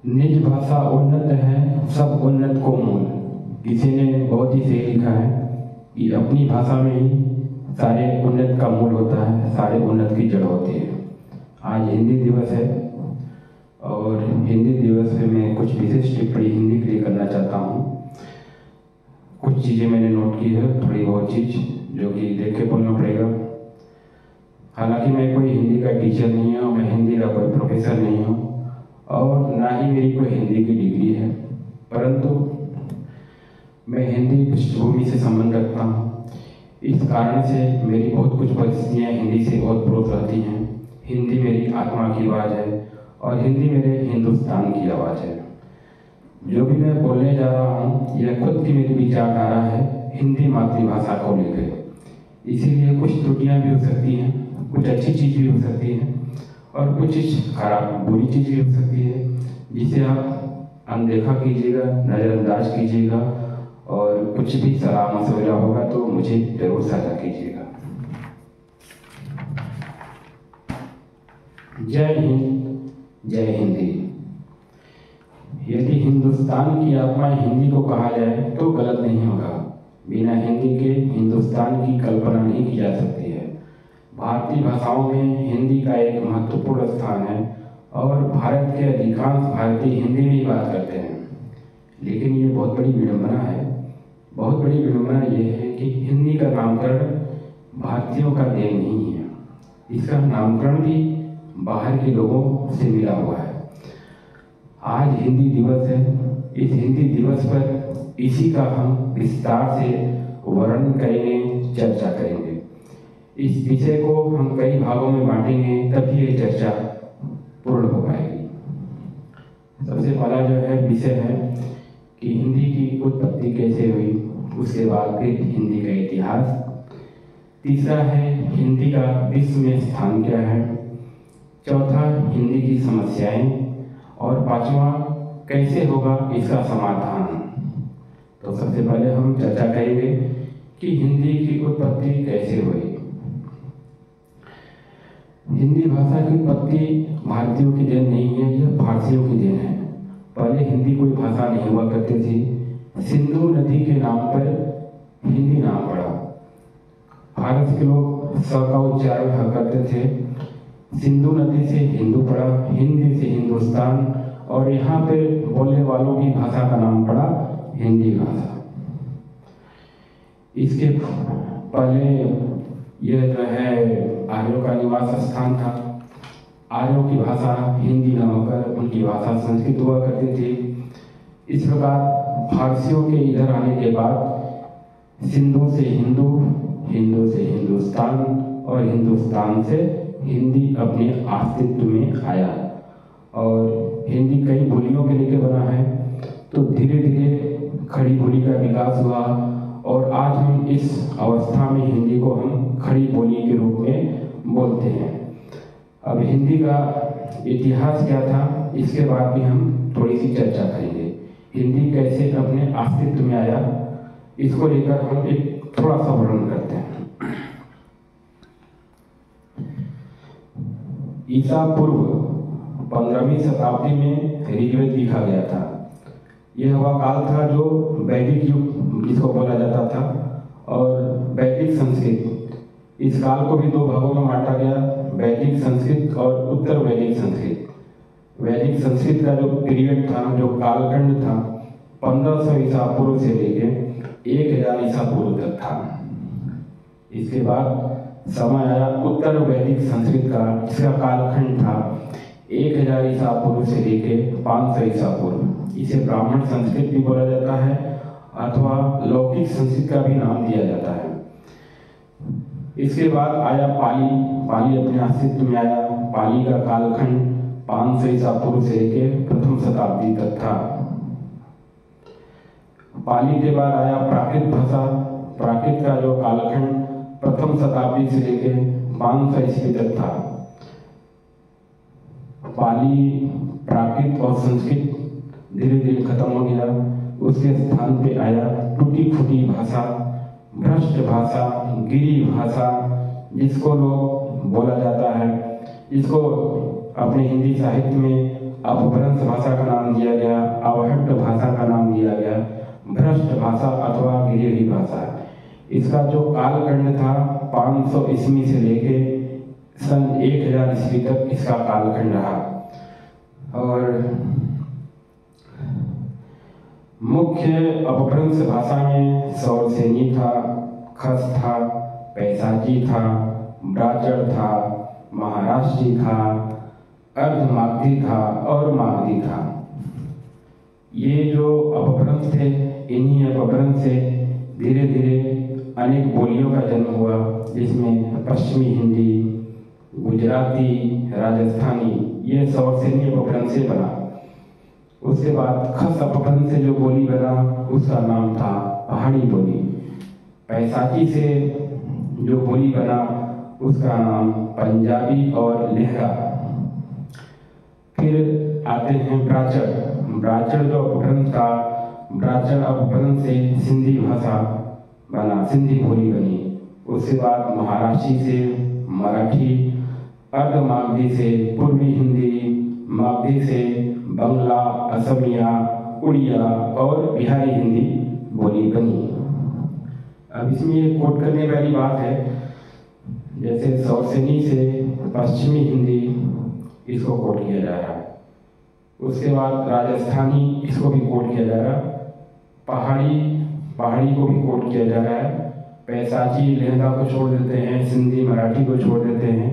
निज भाषा उन्नत है, सब उन्नत को मूल। किसी ने बहुत ही सही लिखा है कि अपनी भाषा में ही सारे उन्नत का मूल होता है, सारे उन्नत की जड़ होती है। आज हिंदी दिवस है और हिंदी दिवस पे मैं कुछ विशेष टिप्पणी हिंदी के लिए करना चाहता हूँ। कुछ चीज़ें मैंने नोट की है, थोड़ी बहुत चीज़ जो कि देख के बोलना पड़ेगा। हालांकि मैं कोई हिंदी का टीचर नहीं हूँ, मैं हिंदी का कोई प्रोफेसर नहीं हूँ और ना ही मेरी कोई हिंदी की डिग्री है, परंतु मैं हिंदी पृष्ठभूमि से संबंध रखता हूँ। इस कारण से मेरी बहुत कुछ परिस्थितियाँ हिंदी से ओतप्रोत रहती हैं। हिंदी मेरी आत्मा की आवाज़ है और हिंदी मेरे हिंदुस्तान की आवाज़ है। जो भी मैं बोलने जा रहा हूँ यह खुद की मेरी विचारधारा है हिंदी मातृभाषा को लेकर। इसीलिए कुछ त्रुटियाँ भी हो सकती हैं, कुछ अच्छी चीज़ भी हो सकती है और कुछ खराब बुरी चीज़ भी हो सकती है, जिसे आप अनदेखा कीजिएगा, नज़रअंदाज कीजिएगा और कुछ भी सलाह मशवरा होगा तो मुझे जरूर साझा कीजिएगा। जय हिंद, जय हिंदी। यदि हिंदुस्तान की आत्मा हिंदी को कहा जाए तो गलत नहीं होगा। बिना हिंदी के हिंदुस्तान की कल्पना नहीं की जा सकती है। भारतीय भाषाओं में हिंदी का एक महत्वपूर्ण स्थान है और भारत के अधिकांश भारतीय हिंदी में ही बात करते हैं। लेकिन ये बहुत बड़ी विडंबना है। बहुत बड़ी विडंबना यह है कि हिंदी का नामकरण भारतीयों का देन नहीं है। इसका नामकरण भी बाहर के लोगों से मिला हुआ है। आज हिंदी दिवस है। इस हिंदी दिवस पर इसी का हम विस्तार से वर्णन करेंगे, चर्चा करेंगे। इस विषय को हम कई भागों में बांटेंगे, तभी ये चर्चा पूर्ण हो पाएगी। सबसे पहला जो है विषय है कि हिंदी की उत्पत्ति कैसे हुई, उसके बाद फिर हिंदी का इतिहास। तीसरा है हिंदी का विश्व में स्थान क्या है। चौथा हिंदी की समस्याएं और पांचवा कैसे होगा इसका समाधान। तो सबसे पहले हम चर्चा करेंगे कि हिंदी की उत्पत्ति कैसे हुई। हिंदी भाषा की उत्पत्ति भारतीयों की देन नहीं है, यह फारसियों की देन है। पहले हिंदी कोई भाषा नहीं हुआ करती थी। सिंधु नदी के नाम पर हिंदी नाम पड़ा। फारस के लोग स का उच्चारण करते थे। सिंधु नदी से हिंदू पड़ा, हिंदी से हिंदुस्तान और यहाँ पे बोलने वालों की भाषा का नाम पड़ा हिंदी भाषा। इसके पहले यह जो है आर्यों का निवास स्थान था। आर्यों की भाषा हिंदी न होकर उनकी भाषा संस्कृत हुआ करती थी। इस प्रकार फारसियों के इधर आने के बाद सिंधु से हिंदू, हिंदू से हिंदुस्तान और हिंदुस्तान से हिंदी अपने अस्तित्व में आया और हिंदी कई बोलियों के लेके बना है। तो धीरे धीरे खड़ी बोली का विकास हुआ और आज हम इस अवस्था में हिंदी को हम खड़ी बोली के रूप में बोलते हैं। अब हिंदी का इतिहास क्या था, इसके बाद भी हम थोड़ी सी चर्चा करेंगे। हिंदी कैसे अपने अस्तित्व में आया, इसको लेकर हम एक थोड़ा सा वर्णन करते हैं। ईसा पूर्व 15वीं शताब्दी में ऋग्वेद लिखा गया था। यह वह काल था जो वैदिक युग जिसको बोला जाता था और वैदिक संस्कृत। इस काल को भी दो भागों में बांटा गया, वैदिक संस्कृत और उत्तर वैदिक संस्कृत। वैदिक संस्कृत का जो पीरियड था, जो कालखंड था, 1500 ईसा पूर्व से लेके 1000 ईसा पूर्व तक था। इसके बाद समय आया उत्तर वैदिक संस्कृत का, जिसका कालखंड था 1000 ईसा पूर्व से लेके 500 ईसा पूर्व। इसे ब्राह्मण संस्कृत भी बोला जाता है अथवा लौकिक संस्कृत का भी नाम दिया जाता है। इसके बाद आया पाली। पाली अपने अस्तित्व में आया। पाली का कालखंड 500 ईसा पूर्व से लेके प्रथम शताब्दी तक था। पाली के बाद आया प्राकृत भाषा। प्राकृत का जो कालखंड प्रथम शताब्दी से लेके 500 ईस्वी तक था। पाली, प्राकृत और संस्कृत धीरे धीरे खत्म हो गया। उसके स्थान पे आया टूटी फूटी भाषा, भ्रष्ट भाषा, गिरी भाषा, जिसको लोग बोला जाता है। इसको अपने हिंदी साहित्य में अपभ्रंश भाषा का नाम दिया गया, अवहट्ट भाषा का नाम दिया गया, भ्रष्ट भाषा अथवा गिरी हुई भाषा। इसका जो कालखंड था 500 ईस्वी से लेके सन 1000 ईस्वी तक इसका कालखंड रहा। और मुख्य अपभ्रंश भाषा में सौरसेनी था, खस था, पैसाची था, ब्राचड़ था, महाराष्ट्री था, अर्धमागधी था और मागधी था। ये जो अपभ्रंश थे, इन्हीं अपभ्रंश से धीरे धीरे अनेक बोलियों का जन्म हुआ, जिसमें पश्चिमी हिंदी, गुजराती, राजस्थानी, ये सौरसेनी अपभ्रंश से बना। उसके बाद खस अपभ्रंश से जो बोली बना उसका नाम था पहाड़ी बोली। पैसाची से जो बोली बना उसका नाम पंजाबी और लहरा। फिर आते हैं ब्राचड़। ब्राचड़ जो अपभ्रंश था, ब्राचड़ अपभ्रंश से सिंधी भाषा बना, सिंधी बोली बनी। उसके बाद महाराष्ट्री से मराठी, अर्धमागधी से पूर्वी हिंदी, मागधी से बंगला, असमिया, उड़िया और बिहारी हिंदी बोली बनी। अब इसमें ये कोट करने वाली बात है, जैसे सौरसेनी से पश्चिमी हिंदी इसको कोट किया जा रहा है, उसके बाद राजस्थानी इसको भी कोट किया जा रहा है, पहाड़ी को भी कोट किया जा रहा है, पैसाची लहंगा को छोड़ देते हैं, सिंधी मराठी को छोड़ देते हैं,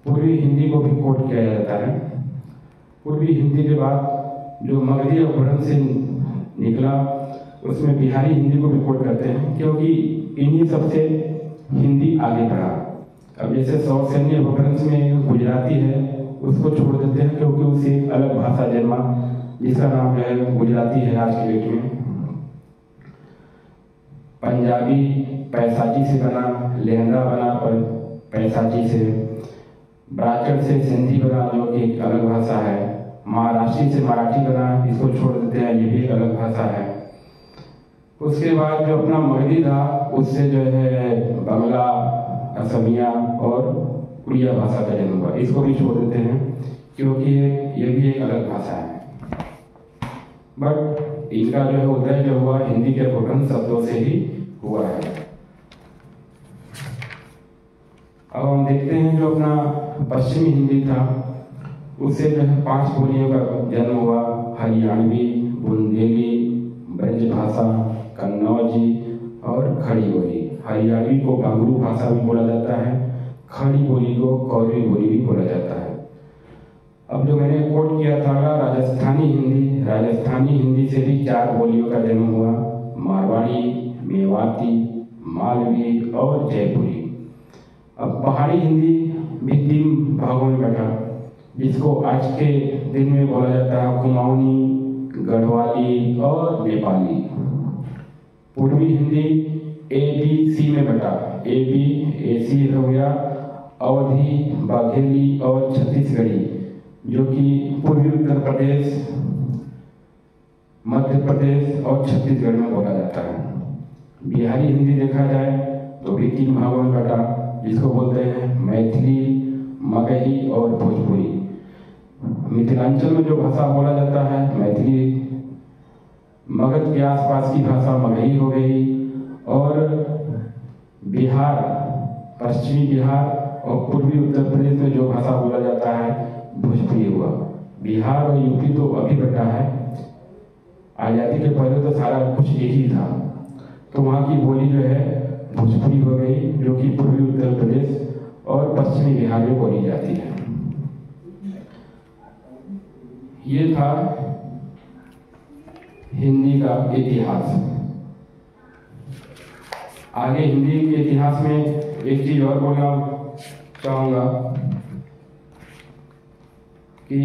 पूर्वी हिंदी को भी कोट किया जाता है। पूर्वी हिंदी के बाद जो मगधी अपभ्रंश से निकला उसमें बिहारी हिंदी को भी कोट करते हैं, क्योंकि इन्हीं सबसे हिंदी आगे बढ़ा। अब जैसे सौरसेनी अपभ्रंश में गुजराती है, उसको छोड़ देते हैं क्योंकि उसे एक अलग भाषा जन्मा, जिसका नाम जो है गुजराती है आज की डेट में। पंजाबी पैसाची से बना, लहंगा बना पैसाची से, ब्राचड़ से सिंधी बना जो कि एक अलग भाषा है, महाराष्ट्री से मराठी बना, इसको छोड़ देते हैं, ये भी एक अलग भाषा है। उसके बाद जो अपना मगधी था उससे जो है बंगला, असमिया और उड़िया भाषा का जन्म हुआ, इसको भी छोड़ देते हैं क्योंकि ये भी एक अलग भाषा है। बट इनका जो है उदय जो हुआ हिंदी के अपभ्रंश शब्दों से ही हुआ है। अब हम देखते हैं जो अपना पश्चिमी हिंदी था उससे जो है 5 बोलियों का जन्म हुआ, हरियाणवी, बुंदेली, ब्रजभाषा, कन्नौजी और खड़ी बोली। हरियाणवी को घाघरू भाषा भी बोला जाता है, खड़ी बोली को कौरवी बोली भी बोला जाता है। अब जो मैंने कोट किया था राजस्थानी हिंदी, राजस्थानी हिंदी से भी 4 बोलियों का जन्म हुआ, मारवाड़ी, मेवाती, मालवी और जयपुरी। अब पहाड़ी हिंदी भी 3 भागों में बटा, जिसको आज के दिन में बोला जाता है कुमाऊनी, गढ़वाली और नेपाली। पूर्वी हिंदी ABC में बटा, AC हो गया अवधी, बाघेली और छत्तीसगढ़ी, जो कि पूर्वी उत्तर प्रदेश, मध्य प्रदेश और छत्तीसगढ़ में बोला जाता है। बिहारी हिंदी देखा जाए तो भी 3 भागों में बटा, जिसको बोलते हैं मैथिली, मगही और भोजपुरी। मिथिलांचल में जो भाषा बोला जाता है मैथिली, मगध के आसपास की भाषा मगही हो गई, और बिहार, पश्चिमी बिहार और पूर्वी उत्तर प्रदेश में जो भाषा बोला जाता है भोजपुरी हुआ। बिहार और यूपी तो अभी बटा है, आज़ादी के पहले तो सारा कुछ एक ही था, तो वहाँ की बोली जो है भोजपुरी हो गई, जो कि पूर्वी उत्तर प्रदेश और पश्चिमी बिहार में बोली जाती है। ये था हिंदी का इतिहास। आगे हिंदी के इतिहास में एक चीज और बोलना चाहूँगा कि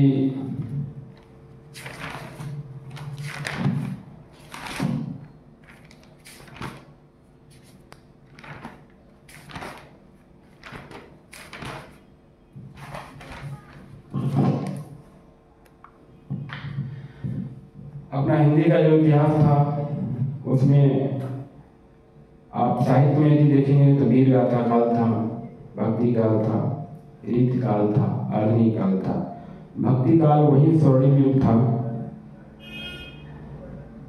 अपना हिंदी का जो इतिहास था उसमें आप साहित्य में यदि देखेंगे तो वीर गाथा काल था, भक्ति काल था, रीत काल था, अग्नि काल था। भक्ति काल वही स्वर्णिम युग था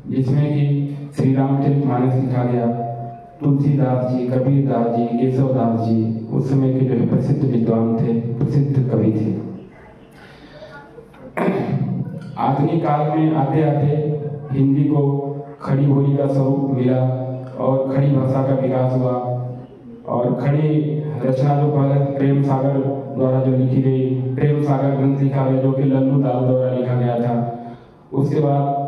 जिसमें कि श्री रामचरितमानस लिखा गया। तुलसीदास जी, कबीरदास जी, केशवदास जी उस समय के जो है प्रसिद्ध विद्वान थे, प्रसिद्ध कवि थे। आधुनिक काल में आते आते हिंदी को खड़ी बोली का स्वरूप मिला और खड़ी भाषा का विकास हुआ और खड़ी रचना जो पहले प्रेम सागर द्वारा जो लिखी गई, प्रेम सागर ग्रंथ लिखा गया जो कि लल्लू दास द्वारा लिखा गया था। उसके बाद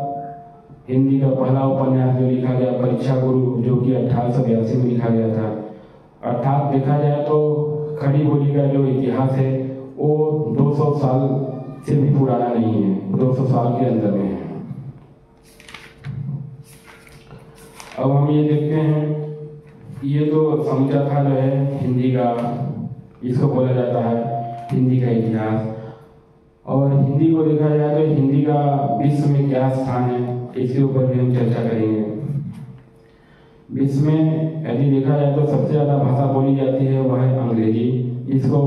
हिंदी का पहला उपन्यास जो लिखा गया परीक्षा गुरु, जो कि 1882 में लिखा गया था। अर्थात देखा जाए तो खड़ी बोली का जो इतिहास है वो 200 साल से भी पुराना नहीं है, 200 साल के अंदर में है। अब हम ये देखते हैं, ये तो समझा था जो है हिंदी का, इसको बोला जाता है हिंदी का इतिहास। और हिंदी को देखा जाए तो हिंदी का विश्व में क्या स्थान है, इसके ऊपर भी हम चर्चा करेंगे। विश्व में यदि देखा जाए तो सबसे ज़्यादा भाषा बोली जाती है वह है अंग्रेजी, जिसको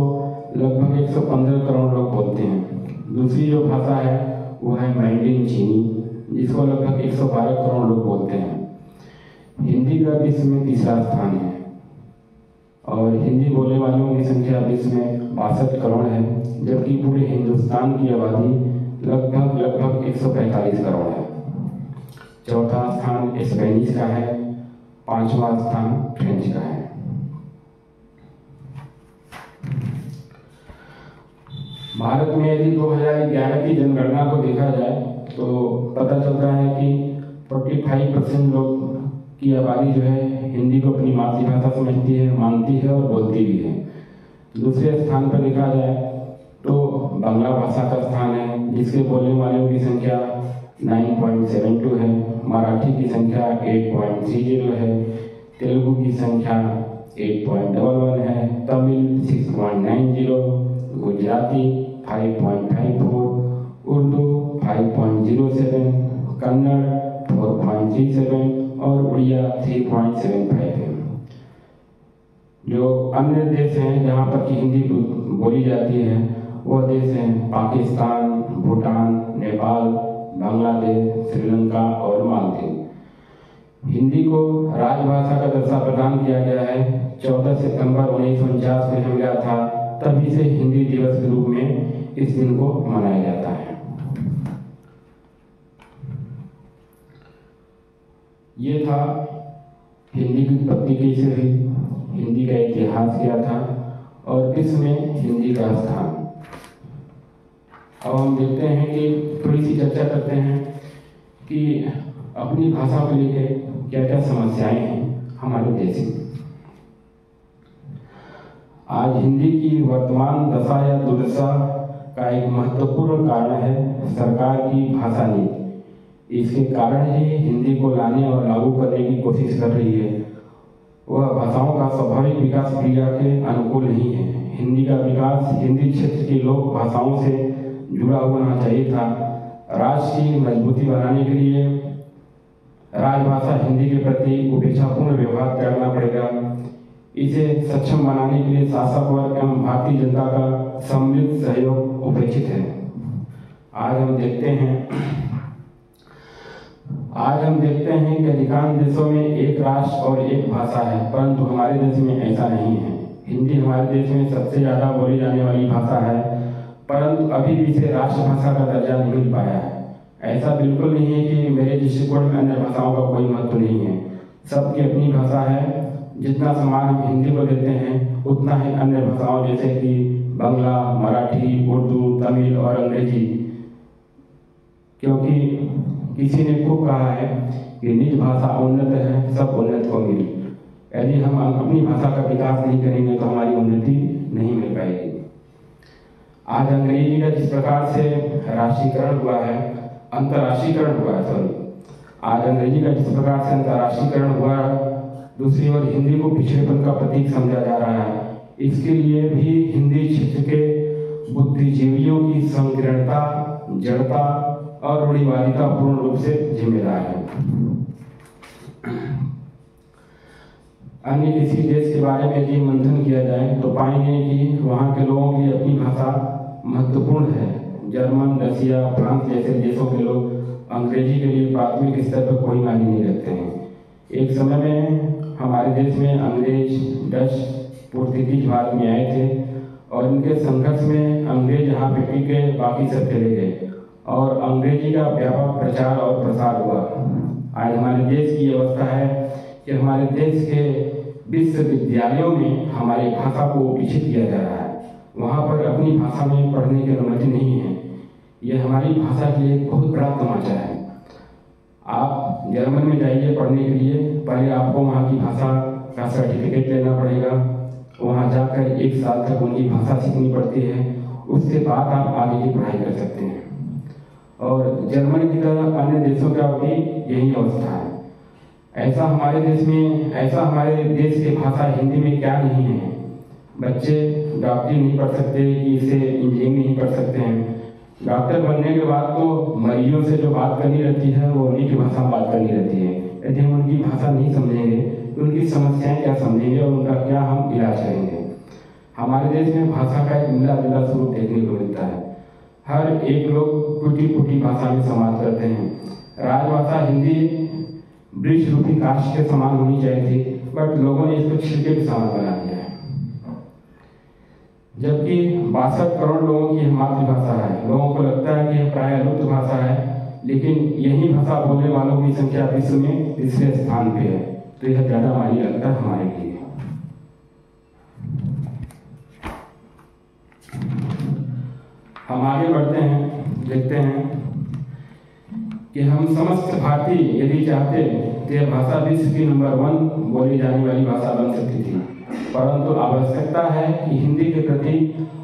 लगभग 115 करोड़ लोग बोलते हैं। दूसरी जो भाषा है वो है मैंडरिन चीनी, जिसको लगभग 112 करोड़ लोग बोलते हैं। हिंदी का विश्व में तीसरा स्थान है और हिंदी बोलने वालों की संख्या विश्व में 62 करोड़ है, जबकि पूरे हिंदुस्तान की आबादी लगभग 145 करोड़ है। चौथा स्थान स्पेनिश का है, पांचवा स्थान फ्रेंच का है। भारत में यदि 2011 की जनगणना को देखा जाए तो पता चलता है कि 45% लोग की आबादी जो है हिंदी को अपनी मातृभाषा समझती है, मानती है और बोलती भी है। दूसरे स्थान पर देखा जाए तो बांग्ला भाषा का स्थान है, जिसके बोलने वालों की संख्या 9.72 है, मराठी की संख्या 8.30 है, तेलुगु की संख्या 8.11 है, तमिल 6.90, गुजराती 5.54, उर्दू 5.07, कन्नड़ 4.37 और उड़िया 3.75 है। जो अन्य देश हैं जहाँ पर की हिंदी बोली जाती है वह देश हैं पाकिस्तान, भूटान, नेपाल, बांग्लादेश, श्रीलंका और मालदीव। हिंदी को राजभाषा का दर्जा प्रदान किया गया है 14 सितंबर 1949 में मिला था, तभी से हिंदी दिवस के रूप में इस दिन को मनाया जाता है। ये था हिंदी की उत्पत्ति कैसे हुई, हिंदी का इतिहास क्या था और विश्व में हिंदी का स्थान। अब हम देखते हैं कि थोड़ी सी चर्चा करते हैं कि अपनी भाषा को लेकर क्या क्या समस्याएं हैं हमारे देश में। आज हिंदी की वर्तमान दशा या दुर्दशा का एक महत्वपूर्ण कारण है सरकार की भाषा नीति। इसके कारण ही हिंदी को लाने और लागू करने की कोशिश कर रही है। वह भाषाओं का स्वाभाविक विकास क्रिया के अनुकूल नहीं है। हिंदी का विकास हिंदी क्षेत्र की लोक भाषाओं से जुड़ा होना चाहिए था। राष्ट्र की मजबूती बनाने के लिए राजभाषा हिंदी के प्रति उपेक्षापूर्ण व्यवहार करना पड़ेगा। इसे सक्षम बनाने के लिए शासक वर्ग एवं भारतीय जनता का सम्मिलित सहयोग अपेक्षित है। आज हम देखते हैं कि अधिकांश देशों में एक राष्ट्र और एक भाषा है, परंतु हमारे देश में ऐसा नहीं है। हिंदी हमारे देश में सबसे ज़्यादा बोली जाने वाली भाषा है, परंतु अभी भी इसे राष्ट्रभाषा का दर्जा नहीं मिल पाया है। ऐसा बिल्कुल नहीं है कि मेरे दृष्टिकोण में अन्य भाषाओं का कोई महत्व नहीं है। सबकी अपनी भाषा है। जितना सम्मान हम हिंदी को देते हैं उतना ही अन्य भाषाओं जैसे कि बांग्ला, मराठी, उर्दू, तमिल और अंग्रेजी, क्योंकि किसी ने खूब कहा है कि निज भाषा उन्नत है, सब उन्नत को मिली। यदि हम अपनी भाषा का विकास नहीं करेंगे तो हमारी उन्नति नहीं मिल पाएगी। आज अंग्रेजी का जिस प्रकार से राष्ट्रीयकरण हुआ है, अंतर्राष्ट्रीयकरण हुआ है, आज अंग्रेजी का जिस प्रकार से अंतर्राष्ट्रीयकरण हुआ है, दूसरी ओर हिंदी को पिछड़ेपन का प्रतीक समझा जा रहा है। इसके लिए भी हिंदी क्षेत्र के बुद्धिजीवियों की संकीर्णता, जड़ता और रूढ़िवादिता पूर्ण रूप से जिम्मेदार है। अन्य किसी देश के बारे में यदि मंथन किया जाए तो पाएंगे कि वहाँ के लोगों की अपनी भाषा महत्वपूर्ण है। जर्मन, रसिया, फ्रांस जैसे देशों के लोग अंग्रेजी के लिए प्राथमिक स्तर पर कोई मायने नहीं रखते हैं। एक समय में हमारे देश में अंग्रेज, डच, पुर्तगीज भारत में आए थे और इनके संघर्ष में अंग्रेज यहाँ पे टिक गए, बाकी सब चले गए और अंग्रेजी का व्यापक प्रचार और प्रसार हुआ। आज हमारे देश की अवस्था है कि हमारे देश के विश्वविद्यालयों में हमारी भाषा को पीछे किया जा रहा है। वहाँ पर अपनी भाषा में पढ़ने की अनुमति नहीं है। यह हमारी भाषा के लिए बहुत बड़ा तमाचा है। आप जर्मन में जाइए पढ़ने के लिए, पहले आपको वहाँ की भाषा का सर्टिफिकेट लेना पड़ेगा। वहाँ जाकर 1 साल तक उनकी भाषा सीखनी पड़ती है, उसके बाद आप आगे की पढ़ाई कर सकते हैं। और जर्मनी की तरह अन्य देशों का भी यही अवस्था है। ऐसा हमारे देश की भाषा हिंदी में क्या नहीं है। बच्चे डॉक्टरी नहीं पढ़ सकते, इसे इंजीनियरिंग नहीं पढ़ सकते हैं। डॉक्टर बनने के बाद तो मरीजों से जो बात करनी रहती है वो उन्हीं की भाषा में बात करनी रहती है। यदि हम उनकी भाषा नहीं समझेंगे तो उनकी समस्याएं क्या समझेंगे और उनका क्या हम इलाज करेंगे। हमारे देश में भाषा का एक मिला जुला स्वरूप देखने को मिलता है। हर एक लोग टूटी फूटी भाषा में संवाद करते हैं। राजभाषा हिंदी वृक्ष रूपी काष्ठ के समान होनी चाहिए थी, बट लोगों ने इसको छिलके के समान बना दिया है। जबकि 62 करोड़ लोगों की मातृभाषा है। लोगों को लगता है कि यह प्राय लुप्त भाषा है, लेकिन यही भाषा बोलने वालों की संख्या विश्व में तीसरे स्थान पे है, तो यह ज्यादा मायने रखता है हमारे लिए। हम आगे बढ़ते हैं, देखते हैं कि हम समस्त भारतीय यदि चाहते तो यह भाषा विश्व की नंबर 1 बोली जाने वाली भाषा बन सकती थी, परंतु आवश्यकता है कि हिंदी के प्रति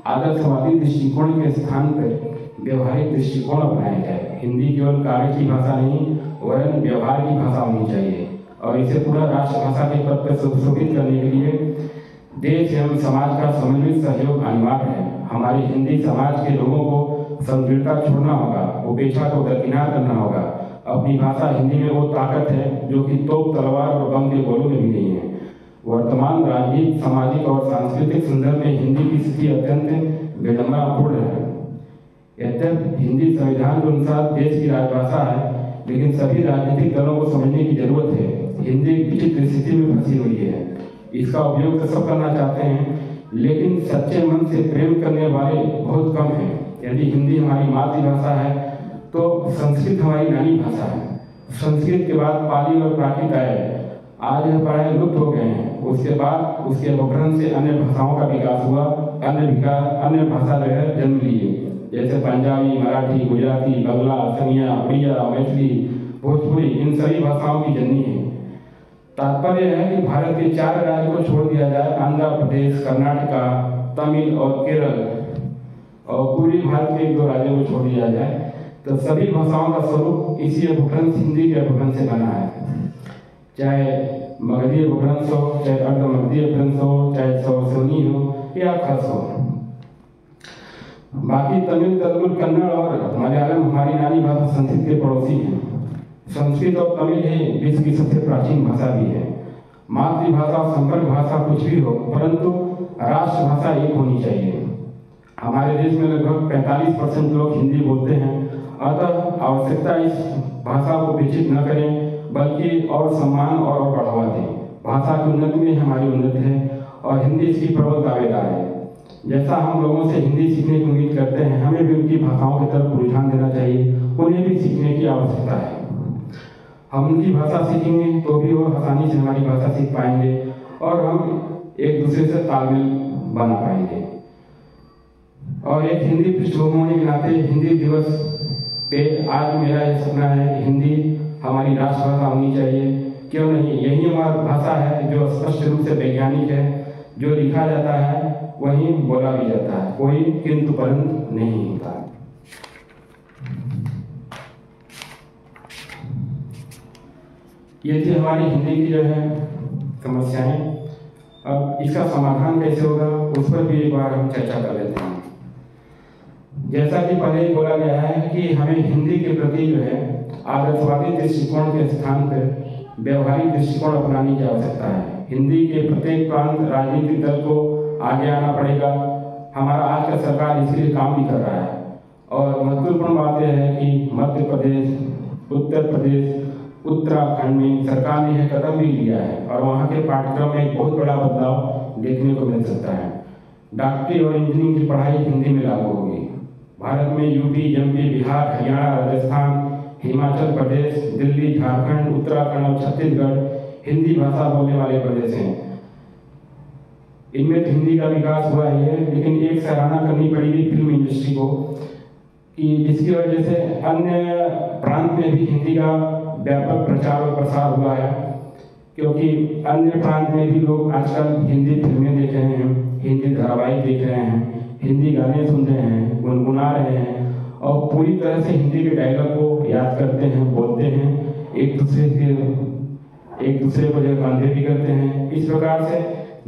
आदर्शवादी दृष्टिकोण के स्थान पर व्यवहारिक दृष्टिकोण अपनाया जाए। हिंदी केवल कागज की भाषा नहीं वरन व्यवहार की भाषा होनी चाहिए और इसे पूरा राष्ट्रभाषा के पद पर सुशोभित करने के लिए देश एवं समाज का सम्मिलित सहयोग अनिवार्य है। हमारे हिंदी समाज के लोगों को संकीर्णता छोड़ना होगा, उपेक्षा को दरकिनार करना होगा। अपनी भाषा हिंदी में वो ताकत है जो कि तोप, तलवार और बम के गोलों में भी नहीं है। वर्तमान राजनीतिक, सामाजिक और सांस्कृतिक संदर्भ में हिंदी की स्थिति अत्यंत विडंबनापूर्ण है। यद्यपि हिंदी संविधान के अनुसार देश की राजभाषा है, लेकिन सभी राजनीतिक दलों को समझने की जरूरत है हिंदी विचित्र स्थिति में फंसी हुई है। इसका उपयोग तो सब करना चाहते हैं, लेकिन सच्चे मन से प्रेम करने वाले बहुत कम हैं। यदि हिंदी हमारी मातृभाषा है तो संस्कृत हमारी नानी भाषा है। संस्कृत के बाद पाली और प्राकृत आए, आज यह प्राय लुप्त हो गए हैं। उसके बाद उसके अपभ्रंश से अन्य भाषाओं का विकास हुआ, अन्य भाषा जो है जन्म लिए, जैसे पंजाबी, मराठी, गुजराती, बंगला, असमिया, उड़िया, मैथिली, भोजपुरी, इन सभी भाषाओं की जननी है। तात्पर्य है कि भारत के 4 राज्यों को छोड़ दिया जाए, आंध्र प्रदेश, कर्नाटका, तमिल और केरल, और पूर्वी भारत के 2 राज्यों को छोड़ दिया जाए, तो सभी भाषाओं का स्वरूप इसी अपभ्रंश, हिंदी के अपभ्रंश से बना है। चाहे मगधी अपभ्रंश हो, चाहे अर्धमगधी अपभ्रंश हो, चाहे सौसोनी हो या खस हो। बाकी तमिल, तेलुगु, कन्नड़ और मलयालम हमारी नानी भाषा संस्कृत के पड़ोसी हैं। संस्कृत और तमिल ही विश्व की सबसे प्राचीन भाषा भी है। मातृभाषा, संपर्क भाषा कुछ भी हो, परंतु राष्ट्रभाषा एक होनी चाहिए। हमारे देश में लगभग 45% लोग हिंदी बोलते हैं, अतः आवश्यकता इस भाषा को विकसित न करें बल्कि और सम्मान और बढ़ावा दें। भाषा की उन्नति में हमारी उन्नति है और हिंदी इसकी प्रबल दावेदार है। जैसा हम लोगों से हिंदी सीखने की उम्मीद करते हैं, हमें भी उनकी भाषाओं की तरफ रुझान देना चाहिए। उन्हें भी सीखने की आवश्यकता है। हम उनकी भाषा सीखेंगे तो भी वो आसानी से हमारी भाषा सीख पाएंगे और हम एक दूसरे से तालमेल बना पाएंगे। और एक हिंदी पृष्ठभूमि होने के नाते हिंदी दिवस पे आज मेरा यह सपना है कि हिंदी हमारी राष्ट्रभाषा होनी चाहिए। क्यों नहीं, यही हमारी भाषा है जो स्पष्ट रूप से वैज्ञानिक है। जो लिखा जाता है वही बोला भी जाता है, कोई किंतु परंतु नहीं होता। ये थी हमारी हिंदी की जो है समस्याएं। अब इसका समाधान कैसे होगा उस पर भी एक बार हम चर्चा कर लेते हैं। जैसा कि पहले ही बोला गया है कि हमें हिंदी के प्रति जो है आदर्शवादी दृष्टिकोण के स्थान पर व्यवहारिक दृष्टिकोण अपनाने की आवश्यकता है। हिंदी के प्रत्येक प्रांत राजनीतिक दल को आगे आना पड़ेगा। हमारा आज का सरकार इसके लिए काम भी कर रहा है और महत्वपूर्ण बात यह है कि मध्य प्रदेश, उत्तर प्रदेश, उत्तराखंड में सरकार ने यह कदम भी लिया है और वहाँ के पाठ्यक्रम में एक बहुत बड़ा बदलाव देखने को मिल सकता है। डॉक्टरी और इंजीनियरिंग की पढ़ाई हिंदी में लागू होगी। भारत में यूपी, एमपी, बिहार, हरियाणा, राजस्थान, हिमाचल प्रदेश, दिल्ली, झारखंड, उत्तराखंड और छत्तीसगढ़ हिंदी भाषा बोलने वाले प्रदेश हैं। इनमें तो हिंदी का विकास हुआ ही है, लेकिन एक सराहना करनी पड़ेगी फिल्म इंडस्ट्री को कि जिसकी वजह से अन्य प्रांत में भी हिंदी का व्यापक प्रचार और प्रसार हुआ है, क्योंकि अन्य प्रांत में भी लोग आजकल हिंदी फिल्में देख रहे हैं, हिंदी धारावाहिक देख रहे हैं, हिंदी गाने सुन रहे हैं, गुनगुना रहे हैं और पूरी तरह से हिंदी के डायलॉग को याद करते हैं, बोलते हैं, एक दूसरे को जो कंधे भी करते हैं। इस प्रकार से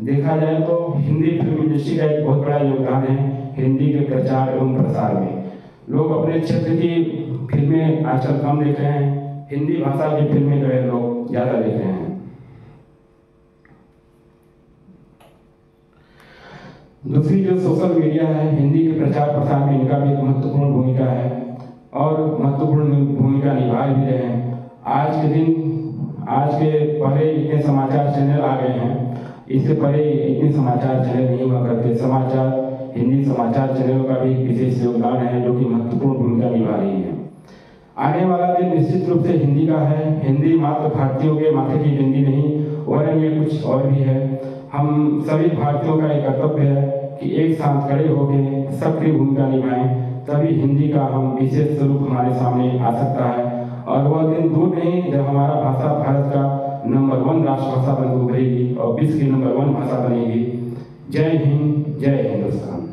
देखा जाए तो हिंदी फिल्म इंडस्ट्री का एक बहुत बड़ा योगदान है हिंदी के प्रचार एवं प्रसार में। लोग अपने क्षेत्र की फिल्में आजकल कम देख रहे हैं, हिंदी भाषा की फिल्में जो है लोग ज़्यादा देख रहे हैं। दूसरी जो सोशल मीडिया है, हिंदी के प्रचार प्रसार में इनका भी एक महत्वपूर्ण भूमिका है और महत्वपूर्ण भूमिका निभा भी रहे हैं। आज के पहले इतने समाचार चैनल आ गए हैं, इससे पहले इतने समाचार चैनल नहीं हुआ करते। हिंदी समाचार चैनलों का भी विशेष योगदान है जो कि महत्वपूर्ण भूमिका निभा रही है। आने वाला दिन निश्चित रूप से हिंदी का है। हिंदी मात्र भारतीयों के माथे की बिंदी नहीं, वरन ये कुछ और भी है। हम सभी भारतीयों का एक कर्तव्य है कि एक साथ खड़े होकर सक्रिय भूमिका निभाएं, तभी हिंदी का हम विशेष स्वरूप हमारे सामने आ सकता है और वह दिन दूर नहीं जब हमारा भाषा भारत का नंबर 1 राष्ट्रभाषा बनकर उभरेगी और विश्व की नंबर 1 भाषा बनेगी। जय हिंद, जय हिंदुस्तान।